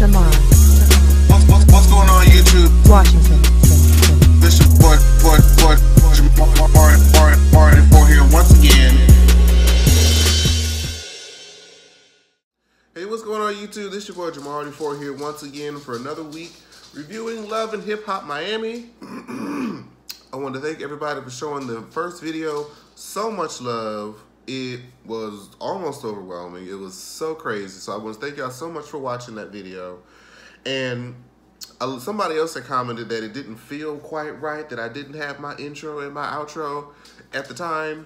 What's going on YouTube? Washington. This is Marty 4 here once again. Hey, what's going on YouTube? This is your boy Jamarty 4 here once again for another week reviewing Love and Hip Hop Miami. I want to thank everybody for showing the first video so much love. It was almost overwhelming. It was so crazy. So I want to thank y'all so much for watching that video. And somebody else had commented that it didn't feel quite right, that I didn't have my intro and my outro at the time.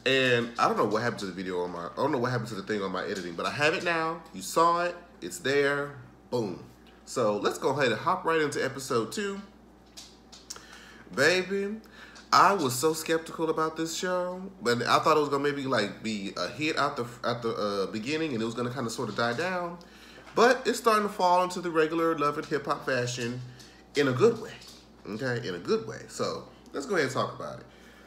And I don't know what happened to the video on I don't know what happened to the thing on my editing, but I have it now. You saw it. It's there. Boom. So let's go ahead and hop right into episode 2. Baby, I was so skeptical about this show, but I thought it was gonna maybe like be a hit at the beginning, and it was gonna kind of sort of die down. But it's starting to fall into the regular Love and Hip Hop fashion in a good way. Okay, in a good way. So let's go ahead and talk about it.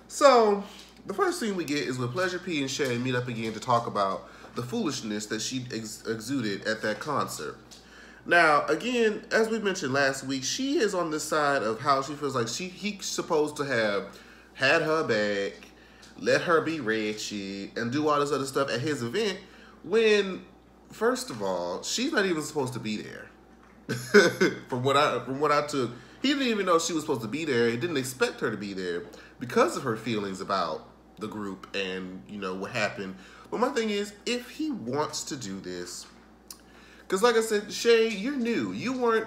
So the first thing we get is when Pleasure P and Shay meet up again to talk about the foolishness that she exuded at that concert. Now, again, as we mentioned last week, she is on this side of how she feels like he's supposed to have had her back, let her be ratchet, and do all this other stuff at his event when, first of all, she's not even supposed to be there. From what I took, he didn't even know she was supposed to be there. He didn't expect her to be there because of her feelings about the group and, you know, what happened. But my thing is, if he wants to do this, because like I said, Shay, you're new. You weren't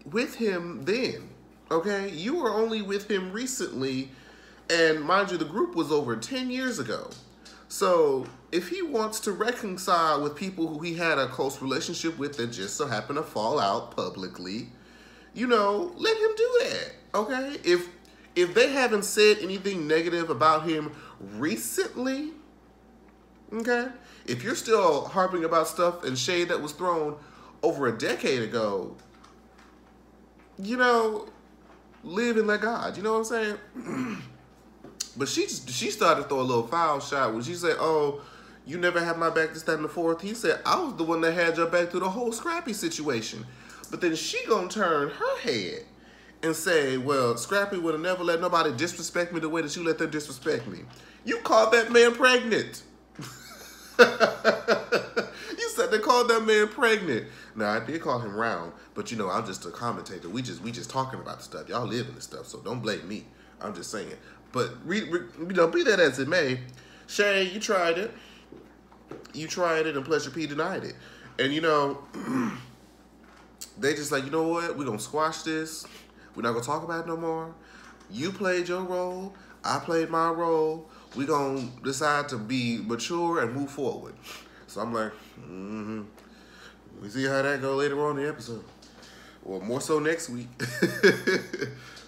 with him then, okay? You were only with him recently, and mind you, the group was over 10 years ago. So if he wants to reconcile with people who he had a close relationship with that just so happened to fall out publicly, you know, let him do that, okay? If they haven't said anything negative about him recently, okay? If you're still harping about stuff and shade that was thrown over a decade ago, you know, live and let God, you know what I'm saying? But she started to throw a little foul shot when she said, oh, you never had my back, this, that, and the fourth. He said, I was the one that had your back through the whole Scrappy situation. But then she gonna turn her head and say, well, Scrappy would have never let nobody disrespect me the way that you let them disrespect me. You called that man pregnant. You said they called that man pregnant. Now, I did call him round, but you know, I'm just a commentator. We just talking about the stuff. Y'all live in the stuff, so don't blame me. I'm just saying. But, you know, be that as it may, Shay, you tried it. You tried it, and Pleasure P denied it. And, you know, they just like, you know what? We're going to squash this. We're not going to talk about it no more. You played your role. I played my role. We're going to decide to be mature and move forward. So I'm like, we see how that go later on in the episode. Or more so next week.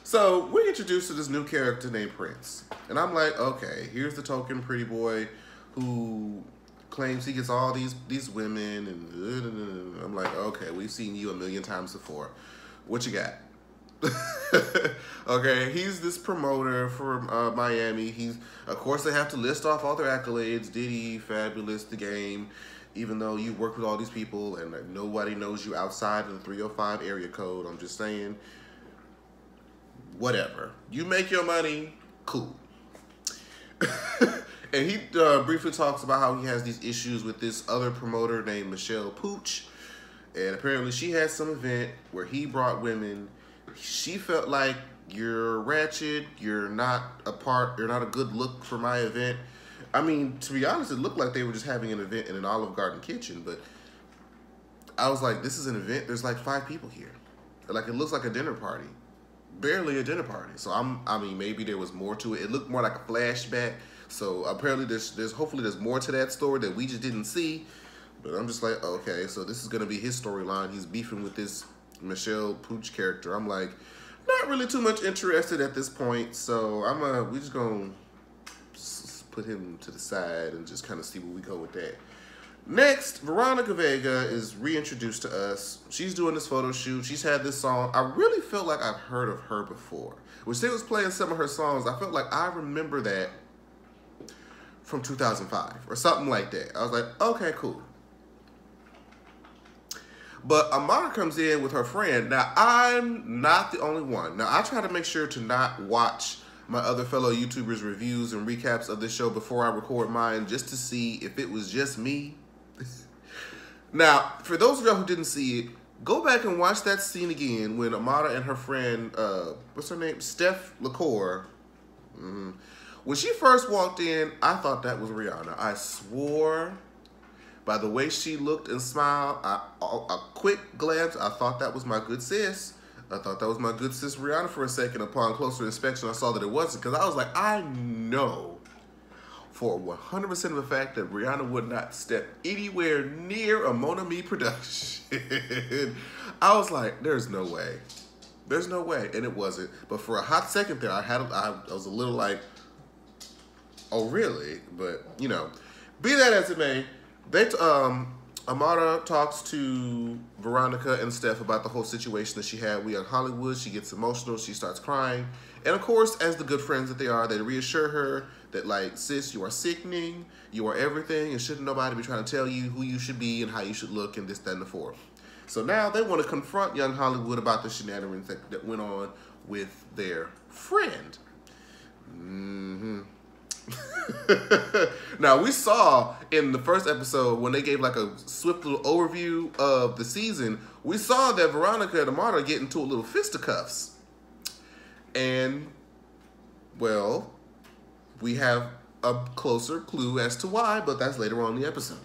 So we're introduced to this new character named Prince. And I'm like, okay, here's the token pretty boy who claims he gets all these women. And I'm like, okay, we've seen you a million times before. What you got? Okay, he's this promoter for Miami. Of course, they have to list off all their accolades: Diddy, Fabulous, The Game. Even though you work with all these people and nobody knows you outside of the 305 area code, I'm just saying, whatever. You make your money, cool. And he briefly talks about how he has these issues with this other promoter named Michelle Pooch, and apparently she had some event where he brought women. She felt like, you're ratchet, you're not a good look for my event. I mean, to be honest, it looked like they were just having an event in an Olive Garden kitchen, but I was like, this is an event, there's like 5 people here. Like, it looks like a dinner party. Barely a dinner party. So I mean, maybe there was more to it. It looked more like a flashback. So apparently hopefully there's more to that story that we just didn't see. But I'm just like, okay, so this is gonna be his storyline. He's beefing with this Michelle Pooch character. I'm like, not really too much interested at this point. So we just gonna put him to the side and just kind of see where we go with that. Next, Veronica Vega is reintroduced to us. She's doing this photo shoot. She's had this song. I really felt like I've heard of her before. When she was playing some of her songs, I felt like I remember that from 2005 or something like that. I was like, okay, cool. But Amara comes in with her friend. Now, I'm not the only one. Now, I try to make sure to not watch my other fellow YouTubers' reviews and recaps of this show before I record mine, just to see if it was just me. Now, for those of y'all who didn't see it, go back and watch that scene again when Amara and her friend, what's her name? Steph LaCour. When she first walked in, I thought that was Rihanna. I swore by the way she looked and smiled, a quick glance, I thought that was my good sis. I thought that was my good sis Rihanna for a second. Upon closer inspection, I saw that it wasn't, because I was like, I know for 100% of the fact that Rihanna would not step anywhere near a Mon Ami production. I was like, there's no way. There's no way, and it wasn't. But for a hot second there, I was a little like, oh really? But you know, be that as it may, Amara talks to Veronica and Steph about the whole situation that she had. We in Hollywood. She gets emotional. She starts crying, and of course, as the good friends that they are, they reassure her that, like, sis, you are sickening, you are everything, and shouldn't nobody be trying to tell you who you should be and how you should look and this, that, and the fourth. So now they want to confront young Hollywood about the shenanigans that went on with their friend. Now, we saw in the first episode when they gave like a swift little overview of the season, we saw that Veronica and Amara get into a little fisticuffs. And, well, we have a closer clue as to why, but that's later on in the episode.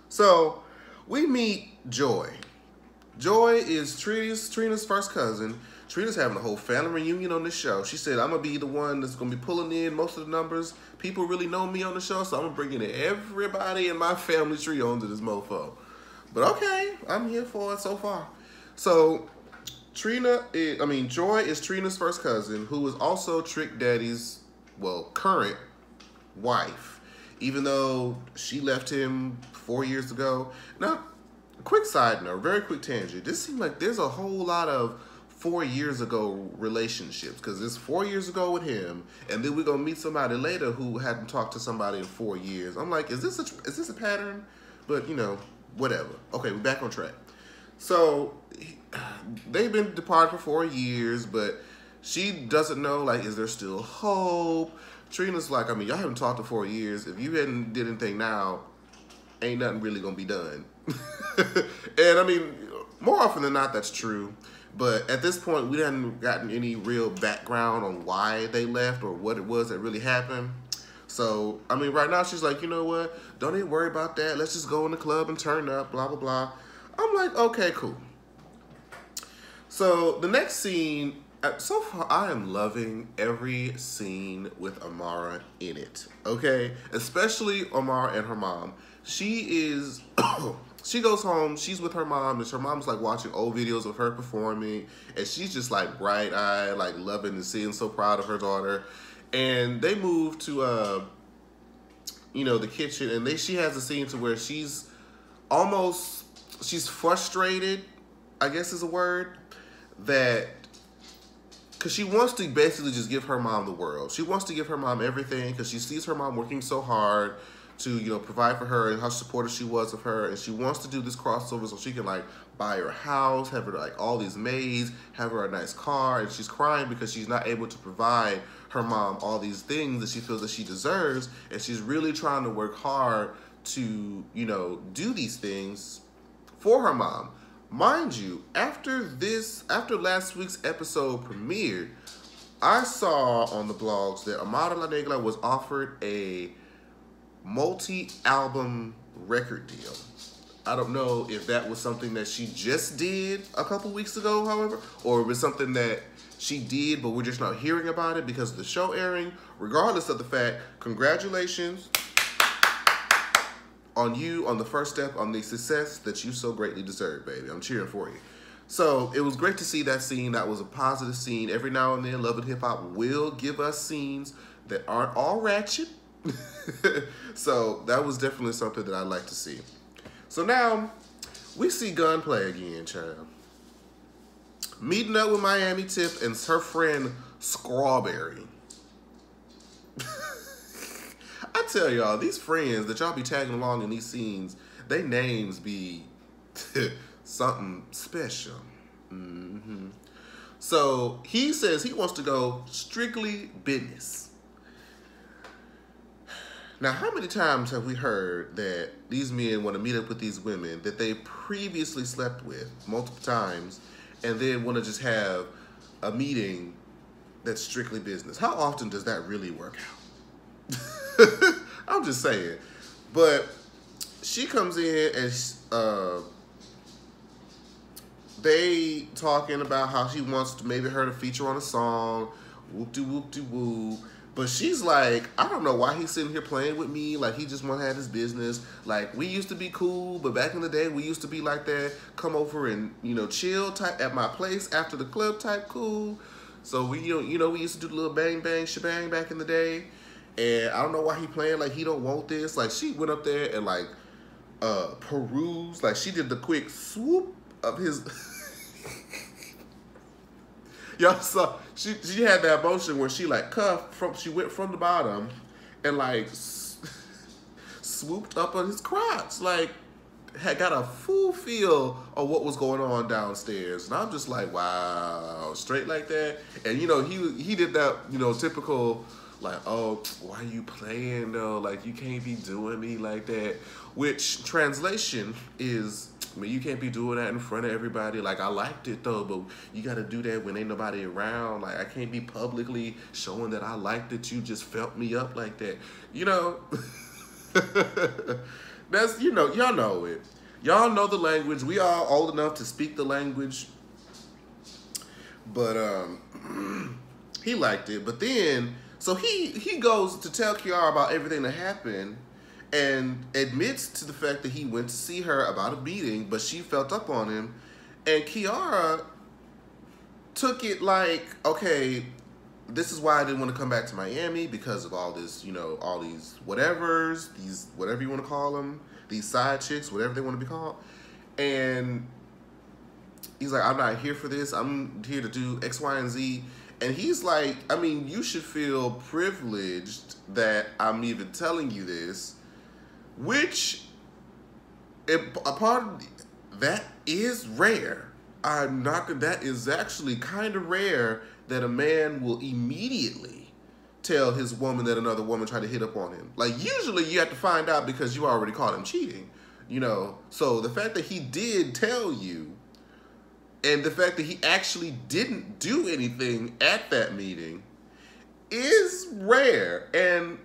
So, we meet Joy. Joy is Trina's first cousin. Trina's having a whole family reunion on this show. She said, I'm going to be the one that's going to be pulling in most of the numbers. People really know me on the show, so I'm going to bring in everybody in my family tree onto this mofo. But okay, I'm here for it so far. So, Joy is Trina's first cousin, who is also Trick Daddy's, well, current wife, even though she left him 4 years ago. Now, quick side note, very quick tangent. This seems like there's a whole lot of 4 years ago relationships, because it's 4 years ago with him, and then we're gonna meet somebody later who hadn't talked to somebody in 4 years. I'm like, is this a pattern? But you know, whatever. Okay, we're back on track. So they've been departed for 4 years, but she doesn't know, like, is there still hope? Trina's like, I mean, y'all haven't talked in 4 years. If you hadn't did anything now, ain't nothing really gonna be done. And I mean, more often than not, that's true. But at this point, we hadn't gotten any real background on why they left or what it was that really happened. So, I mean, right now she's like, you know what? Don't even worry about that. Let's just go in the club and turn up, blah, blah, blah. I'm like, okay, cool. So the next scene, so far I am loving every scene with Amara in it, okay? Especially Amara and her mom. She is... She goes home, she's with her mom, and her mom's like watching old videos of her performing, and she's just like bright-eyed, like loving and seeing, so proud of her daughter. And they move to, you know, the kitchen, and she has a scene to where she's frustrated, I guess is a word, that, because she wants to basically just give her mom the world. She wants to give her mom everything, because she sees her mom working so hard to, you know, provide for her and how supportive she was of her, and she wants to do this crossover so she can, like, buy her a house, have her, like, all these maids, have her a nice car, and she's crying because she's not able to provide her mom all these things that she feels that she deserves, and she's really trying to work hard to, you know, do these things for her mom. Mind you, after last week's episode premiered, I saw on the blogs that Amara La Negra was offered a multi-album record deal. I don't know if that was something that she just did a couple weeks ago, however, or it was something that she did, but we're just not hearing about it because of the show airing. Regardless of the fact, congratulations on you on the first step on the success that you so greatly deserve, baby. I'm cheering for you. So it was great to see that scene. That was a positive scene. Every now and then, Love and Hip Hop will give us scenes that aren't all ratchet. So that was definitely something that I'd like to see. So now we see Gunplay again, child. Meeting up with Miami Tip and her friend Strawberry. I tell y'all, these friends that y'all be tagging along in these scenes, they names be something special. So he says he wants to go strictly business. Now, how many times have we heard that these men want to meet up with these women that they previously slept with multiple times and then want to just have a meeting that's strictly business? How often does that really work out? I'm just saying. But she comes in and they talking about how she wants to maybe her to feature on a song, whoop-de-whoop-de-whoop. But she's like, I don't know why he's sitting here playing with me. Like, he just want to have his business. Like, we used to be cool, but back in the day, we used to be like that. Come over and, chill type at my place after the club type cool. So, we used to do the little bang, bang, shebang back in the day. And I don't know why he playing like he don't want this. Like, she went up there and, like, perused. Like, she did the quick swoop of his... Y'all saw she had that motion where she like she went from the bottom and like swooped up on his crotch, like had got a full feel of what was going on downstairs. And I'm just like, wow, straight like that. And he did that, typical like, oh, why you playing though? Like, you can't be doing me like that. Which translation is, you can't be doing that in front of everybody. Like, I liked it though, but you got to do that when ain't nobody around. Like, I can't be publicly showing that I liked it. You just felt me up like that. That's, y'all know it. Y'all know the language. We are old enough to speak the language. But he liked it. But then, so he goes to tell Kiara about everything that happened and admits to the fact that he went to see her about a meeting, but she felt up on him. And Kiara took it like, okay, this is why I didn't want to come back to Miami, because of all this, all these whatevers, these whatever you want to call them, these side chicks, whatever they want to be called. And he's like, I'm not here for this. I'm here to do X, Y, and Z. And he's like, I mean, you should feel privileged that I'm even telling you this. Which, a part of that is rare. That is actually kind of rare that a man will immediately tell his woman that another woman tried to hit up on him. Like, usually you have to find out because you already caught him cheating, So the fact that he did tell you, and the fact that he actually didn't do anything at that meeting is rare. And,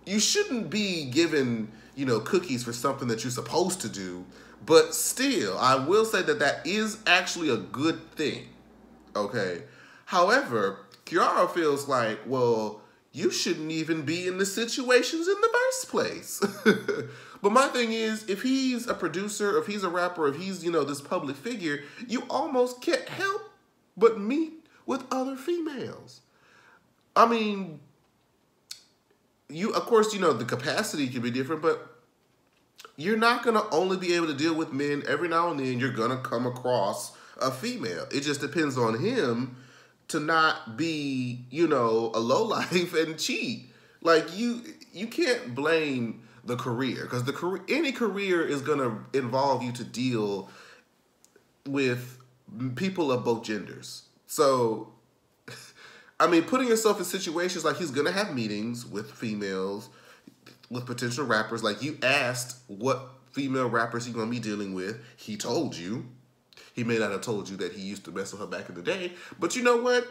you shouldn't be given, cookies for something that you're supposed to do. But still, I will say that is actually a good thing. Okay? However, Kiara feels like, well, you shouldn't even be in the situations in the first place. But my thing is, if he's a producer, if he's a rapper, if he's, this public figure, you almost can't help but meet with other females. I mean, of course, the capacity can be different, but you're not going to only be able to deal with men. Every now and then you're going to come across a female. It just depends on him to not be, a lowlife and cheat. Like, you can't blame the career, because any career is going to involve you to deal with people of both genders. So, I mean, putting yourself in situations like he's going to have meetings with females, with potential rappers. Like, you asked what female rappers he's going to be dealing with. He told you. He may not have told you that he used to mess with her back in the day. But you know what?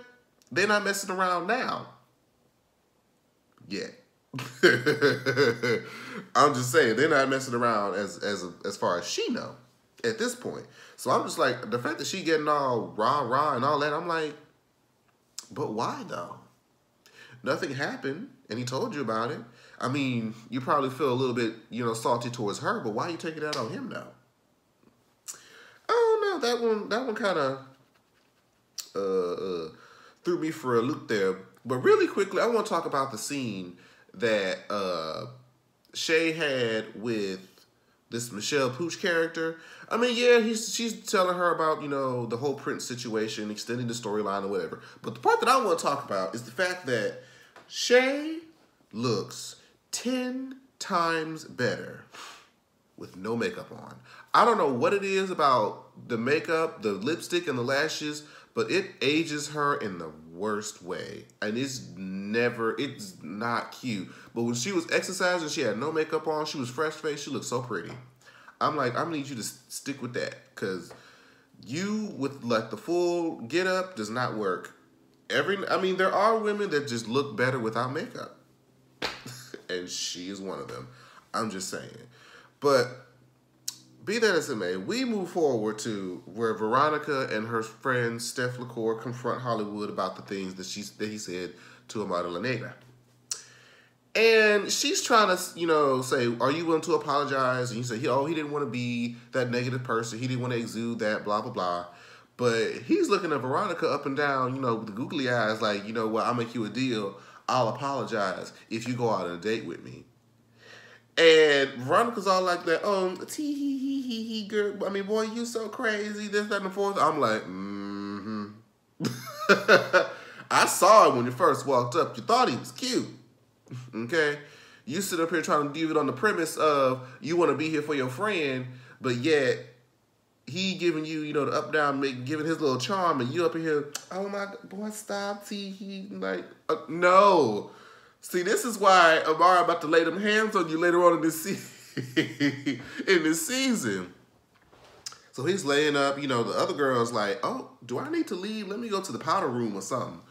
They're not messing around now. Yet. I'm just saying, they're not messing around as far as she know at this point. So I'm just like, the fact that she getting all rah-rah and all that, I'm like, but why though? Nothing happened, and he told you about it. I mean, you probably feel a little bit, salty towards her, but why are you taking that on him now? I don't know. That one kind of threw me for a loop there. But really quickly, I want to talk about the scene that Shay had with this Michelle Pooch character. I mean, yeah, she's telling her about, the whole Prince situation, extending the storyline or whatever. But the part that I want to talk about is the fact that Shay looks 10 times better with no makeup on. I don't know what it is about the makeup, the lipstick, and the lashes, but it ages her in the worst way. And it's not cute. But when she was exercising, she had no makeup on, she was fresh-faced, she looked so pretty. I'm like, I'm gonna need you to stick with that, because you with like the full get up does not work. I mean, there are women that just look better without makeup. And she is one of them. I'm just saying. But be that as it may, we move forward to where Veronica and her friend Steph LaCour confront Hollywood about the things that he said to Amada La Negra. And she's trying to, say, are you willing to apologize? And you say, he didn't want to be that negative person. He didn't want to exude that, blah, blah, blah. But he's looking at Veronica up and down, with the googly eyes, like, you know what, I'll make you a deal. I'll apologize if you go out on a date with me. And Veronica's all like that, tee-hee-hee-hee-hee, girl. I mean, boy, you so crazy, this, that, and the fourth. I'm like, I saw him when you first walked up. You thought he was cute, okay? You sit up here trying to do it on the premise of you want to be here for your friend, but yet he giving you, the up, down, giving his little charm, and you up in here, oh my God, boy, stop, tee-hee, like, no. See, this is why Amara about to lay them hands on you later on in this season. So he's laying up, the other girl's like, oh, do I need to leave? Let me go to the powder room or something.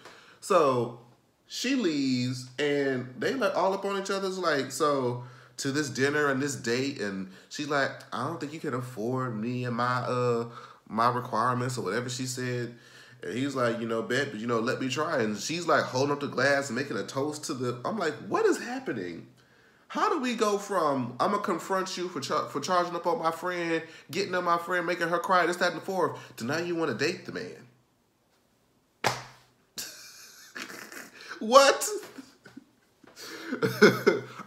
So she leaves, and they like all up on each other's like, so to this dinner and this date, and she's like, I don't think you can afford me and my requirements or whatever she said. And he's like, bet, but, let me try. And she's like holding up the glass and making a toast to the... I'm like, what is happening? How do we go from, I'm going to confront you for charging up on my friend, getting on my friend, making her cry, this, that, and the fourth, to now you want to date the man? What?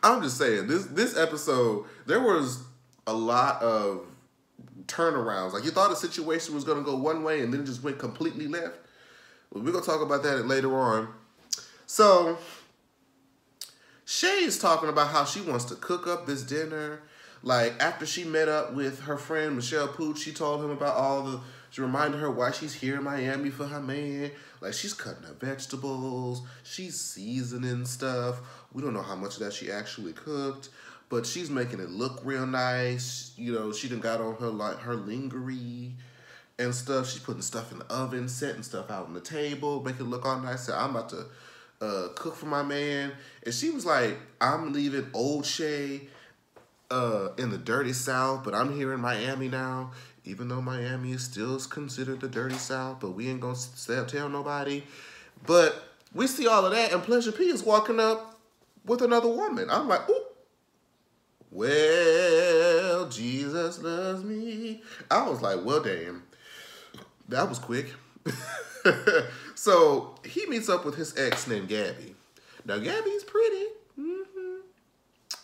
I'm just saying, this episode, there was a lot of turnarounds. Like, you thought a situation was going to go one way and then it just went completely left. Well, we're going to talk about that later on. So, Shay's talking about how she wants to cook up this dinner. Like, after she met up with her friend Michelle Pooch, she told him about she reminded her why she's here in Miami for her man. Like, she's cutting her vegetables. She's seasoning stuff. We don't know how much of that she actually cooked. But she's making it look real nice. She done got on her lingerie and stuff. She's putting stuff in the oven, setting stuff out on the table, making it look all nice. So I'm about to cook for my man. And she was like, I'm leaving old Shay in the dirty South, but I'm here in Miami now. Even though Miami is still considered the dirty South, but we ain't gonna tell nobody. But we see all of that, and Pleasure P is walking up with another woman. I'm like, ooh. Well, Jesus loves me. I was like, well, damn. That was quick. So he meets up with his ex named Gabby. Now, Gabby's pretty.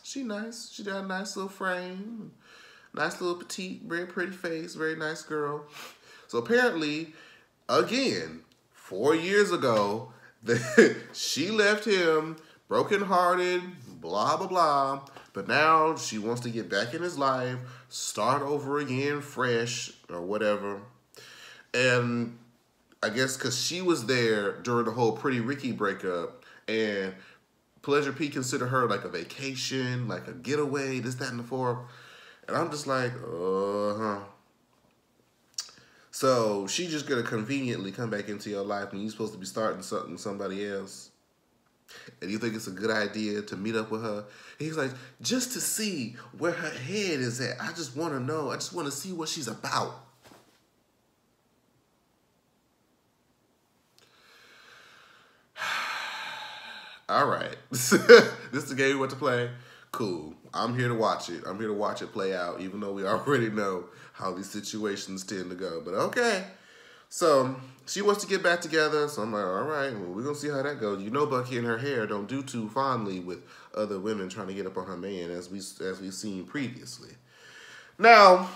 She nice. She got a nice little frame. Nice little petite, very pretty face. Very nice girl. So apparently, again, 4 years ago, she left him brokenhearted, blah, blah, blah. But now she wants to get back in his life, start over again fresh or whatever. And I guess because she was there during the whole Pretty Ricky breakup, and Pleasure P considered her like a vacation, like a getaway, this, that, and the fourth. And I'm just like, So she's just going to conveniently come back into your life when you're supposed to be starting something with somebody else. And you think it's a good idea to meet up with her? And he's like, just to see where her head is at. I just want to know. I just want to see what she's about. All right. This is the game we want to play? Cool. I'm here to watch it. I'm here to watch it play out, even though we already know how these situations tend to go. But okay. So she wants to get back together. So I'm like, all right, well, we're going to see how that goes. Bucky and her hair don't do too fondly with other women trying to get up on her man, as we've seen previously. Now,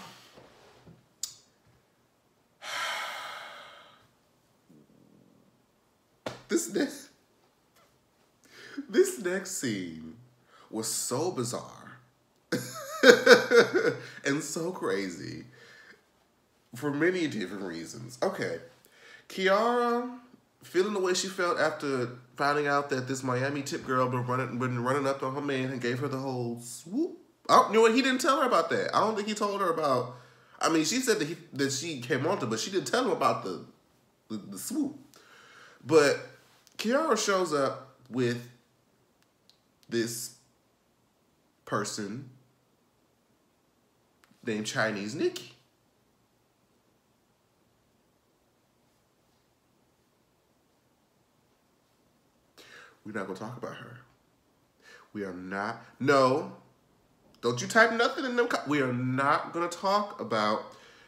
this next scene was so bizarre. and so crazy for many different reasons. Okay, Kiara feeling the way she felt after finding out that this Miami tip girl been running up on her man and gave her the whole swoop. Oh, you know what? He didn't tell her about that. I don't think he told her about. I mean, she said that she came on to, but she didn't tell him about the swoop. But Kiara shows up with this person named Chinese Nikki. We're not going to talk about her. We are not. No. Don't you type nothing in them. We are not going to talk about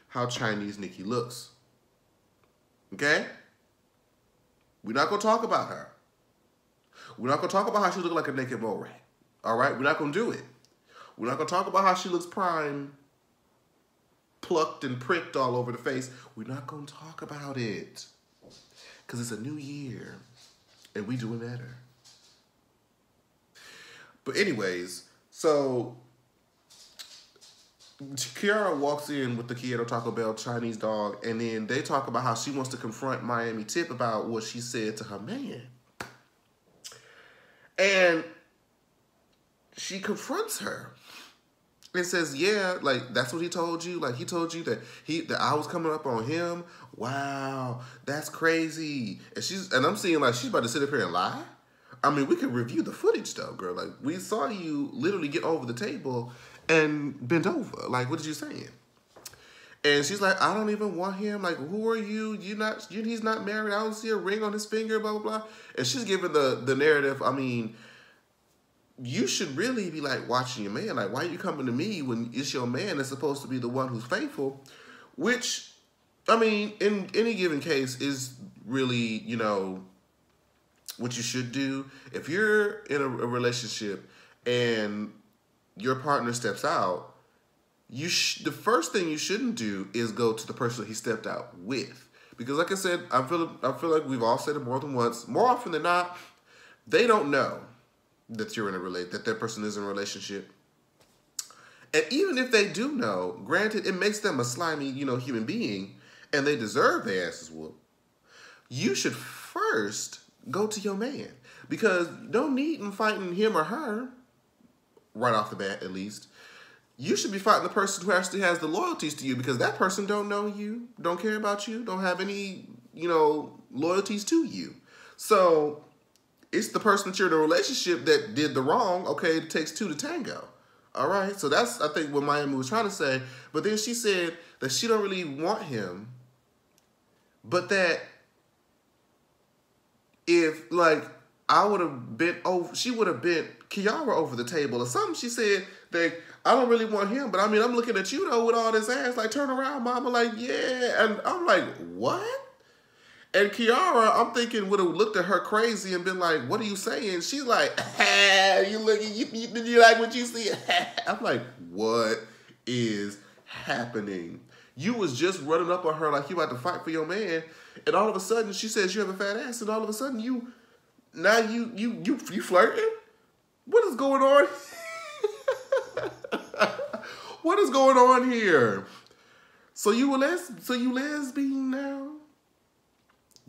how Chinese Nikki looks. Okay? We're not going to talk about her. We're not going to talk about how she looks like a naked mole rat. All right? We're not going to do it. We're not going to talk about how she looks prime, plucked and pricked all over the face. We're not going to talk about it. Because it's a new year. And we doing better. But anyways, so Kiara walks in with the Kyoto Taco Bell Chinese dog, and then they talk about how she wants to confront Miami Tip about what she said to her man. And she confronts her and says, yeah, like, that's what he told you? Like, he told you that I was coming up on him? Wow, that's crazy. And I'm seeing, like, she's about to sit up here and lie? I mean, we could review the footage, though, girl. Like, we saw you literally get over the table and bent over. Like, what did you saying? And she's like, I don't even want him. Like, who are you? He's not married. I don't see a ring on his finger, blah, blah, blah. And she's giving the narrative. I mean, you should really be, like, watching your man. Like, why are you coming to me when it's your man that's supposed to be the one who's faithful? Which, I mean, in any given case is really, you know, what you should do. If you're in a relationship and your partner steps out, the first thing you shouldn't do is go to the person that he stepped out with. Because like I said, I feel like we've all said it more than once. More often than not, they don't know that you're in that person is in a relationship. And even if they do know, granted, it makes them a slimy, you know, human being, and they deserve their asses whooped. You should first go to your man, because no need in fighting him or her right off the bat. At least you should be fighting the person who actually has the loyalties to you, because that person don't know you, don't care about you, don't have any, you know, loyalties to you. So it's the person that you're in a relationship that did the wrong. Okay, it takes two to tango. All right, so that's, I think, what Miami was trying to say. But then she said that she don't really want him, but that if, like, I would have bent over, she would have bent Kiara over the table or something. She said that I don't really want him, but I mean, I'm looking at you, though, with all this ass. Like, turn around, mama. Like, yeah. And I'm like, what? And Kiara, I'm thinking, would have looked at her crazy and been like, what are you saying? She's like, you like what you see? I'm like, what is happening? You was just running up on her like you about to fight for your man, and all of a sudden she says you have a fat ass, and all of a sudden you flirting? What is going on? What is going on here? So you lesbian now?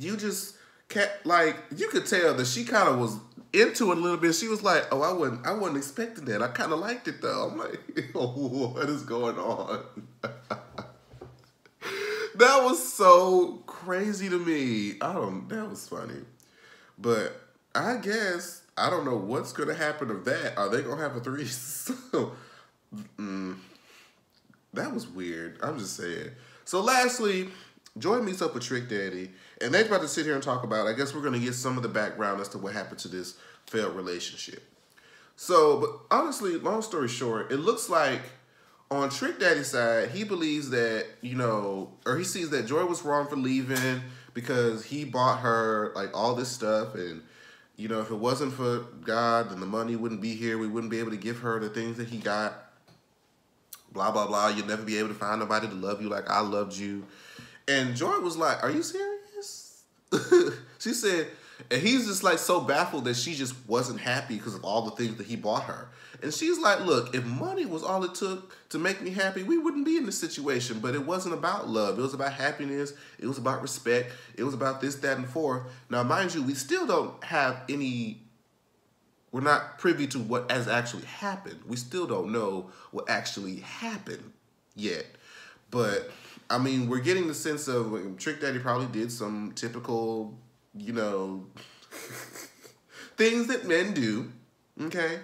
You just kept, like, you could tell that she kind of was into it a little bit. She was like, oh, I wasn't expecting that. I kind of liked it, though. I'm like, oh, what is going on? That was so crazy to me. That was funny. But I guess, I don't know what's going to happen of that. Are they going to have a threesome? That was weird. I'm just saying. So lastly, Joy meets up with Trick Daddy, and they're about to sit here and talk about, I guess we're going to get some of the background as to what happened to this failed relationship. So, but honestly, long story short, it looks like on Trick Daddy's side, he believes that, you know, or he sees that Joy was wrong for leaving because he bought her, like, all this stuff, and, you know, if it wasn't for God, then the money wouldn't be here. We wouldn't be able to give her the things that he got. Blah, blah, blah. You'll never be able to find nobody to love you like I loved you. And Joy was like, are you serious? She said, And he's just like so baffled that she just wasn't happy because of all the things that he bought her. And she's like, look, if money was all it took to make me happy, we wouldn't be in this situation. But it wasn't about love. It was about happiness. It was about respect. It was about this, that, and forth. Now, mind you, we still don't have any, we're not privy to what has actually happened. We still don't know what actually happened yet. But, I mean, we're getting the sense of Trick Daddy probably did some typical, you know, things that men do, okay?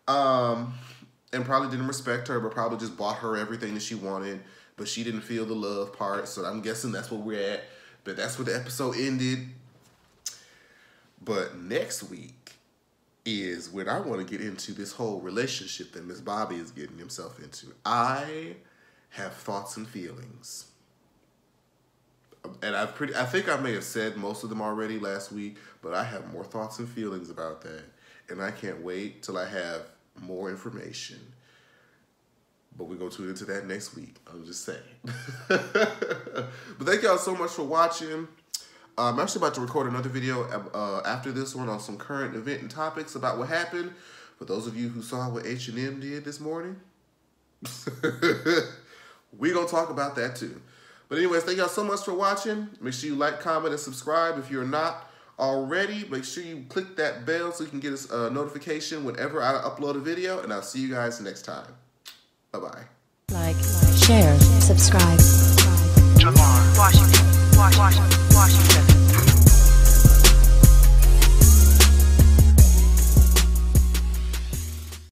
And probably didn't respect her, but probably just bought her everything that she wanted, but she didn't feel the love part, so I'm guessing that's where we're at. But that's where the episode ended. But next week is when I want to get into this whole relationship that Miss Bobby is getting himself into. I have thoughts and feelings. And I think I may have said most of them already last week, but I have more thoughts and feelings about that. And I can't wait till I have more information. But we're going to tune into that next week. I'm just saying. But thank y'all so much for watching. I'm actually about to record another video after this one on some current event and topics about what happened. For those of you who saw what H&M did this morning, we're going to talk about that too. But anyways, thank y'all so much for watching. Make sure you like, comment, and subscribe. If you're not already, make sure you click that bell so you can get a notification whenever I upload a video. And I'll see you guys next time. Bye-bye. Like, share, subscribe. Washington.